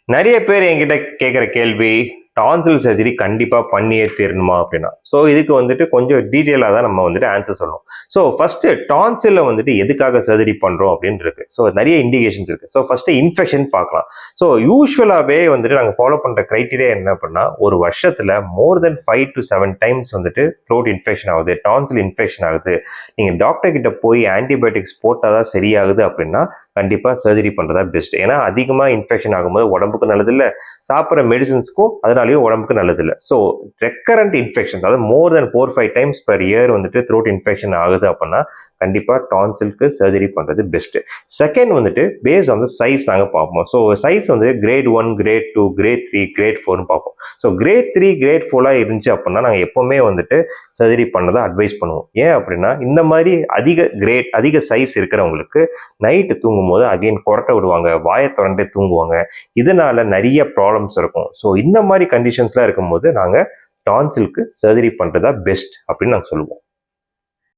நிறைய பேர் என்கிட்ட கேட்குற கேள்வி, டான்சில் சர்ஜரி கண்டிப்பா பண்ணியே தீரணுமா? அப்படின்னா. ஸோ இதுக்கு வந்துட்டு கொஞ்சம் டீட்டெயிலா தான் நம்ம வந்துட்டு ஆன்சர் சொல்லணும். ஸோ ஃபர்ஸ்ட்டு டான்சில்ல வந்துட்டு எதுக்காக சர்ஜரி பண்றோம் அப்படின்னு இருக்கு. ஸோ நிறைய இண்டிகேஷன்ஸ் இருக்கு. ஸோ ஃபர்ஸ்ட்டு இன்ஃபெக்ஷன் பார்க்கலாம். ஸோ யூசுவலாவே வந்துட்டு நாங்க ஃபாலோ பண்ற கிரைட்டீரியா என்ன அப்படின்னா, ஒரு வருஷத்துல மோர் தென் 5 to 7 டைம்ஸ் வந்துட்டு த்ரோட் இன்ஃபெக்ஷன் ஆகுது, டான்சில் இன்ஃபெக்ஷன் ஆகுது. நீங்க டாக்டர் கிட்ட போய் ஆன்டிபயோட்டிக்ஸ் போட்டா தான் சரியாகுது அப்படின்னா, கண்டிப்பா சர்ஜரி பண்றதா பெஸ்ட். ஏன்னா அதிகமா இன்ஃபெக்ஷன் ஆகும்போது உடம்புக்கு நல்லதில்ல, சாப்பிட்ற மெடிசின்ஸ்க்கும் அதனாலயும் உடம்புக்கு நல்லதில்லை. ஸோ ரெக்கரண்ட் இன்ஃபெக்ஷன், அதாவது more than 4-5 times per year வந்துட்டு த்ரோட் இன்ஃபெக்ஷன் ஆகுது அப்படின்னா கண்டிப்பாக டான்சிலுக்கு சர்ஜரி பண்ணுறது பெஸ்ட்டு. செகண்ட் வந்துட்டு பேஸ்ட் ஆன் த சைஸ் நாங்கள் பார்ப்போம். ஸோ சைஸ் வந்து கிரேட் 1, கிரேட் 2, கிரேட் 3, கிரேட் 4னு பார்ப்போம். ஸோ கிரேட் 3, கிரேட் 4 இருந்துச்சு அப்படின்னா நாங்கள் எப்போவுமே வந்துட்டு சர்ஜரி பண்ணதை அட்வைஸ் பண்ணுவோம். ஏன் அப்படின்னா இந்த மாதிரி அதிக சைஸ் இருக்கிறவங்களுக்கு நைட்டு தூங்கும் போது அகைன் கொரட்டை விடுவாங்க, வாயை திறந்தே தூங்குவாங்க. இதனால நிறைய ப்ராப்ளம்ஸ் இருக்கும். ஸோ இந்த மாதிரி கண்டிஷன்ஸ்லாம் இருக்கும்போது நாங்கள் டான்சிலுக்கு சர்ஜரி பண்ணுறதா பெஸ்ட் அப்படின்னு நாங்கள் சொல்லுவோம்.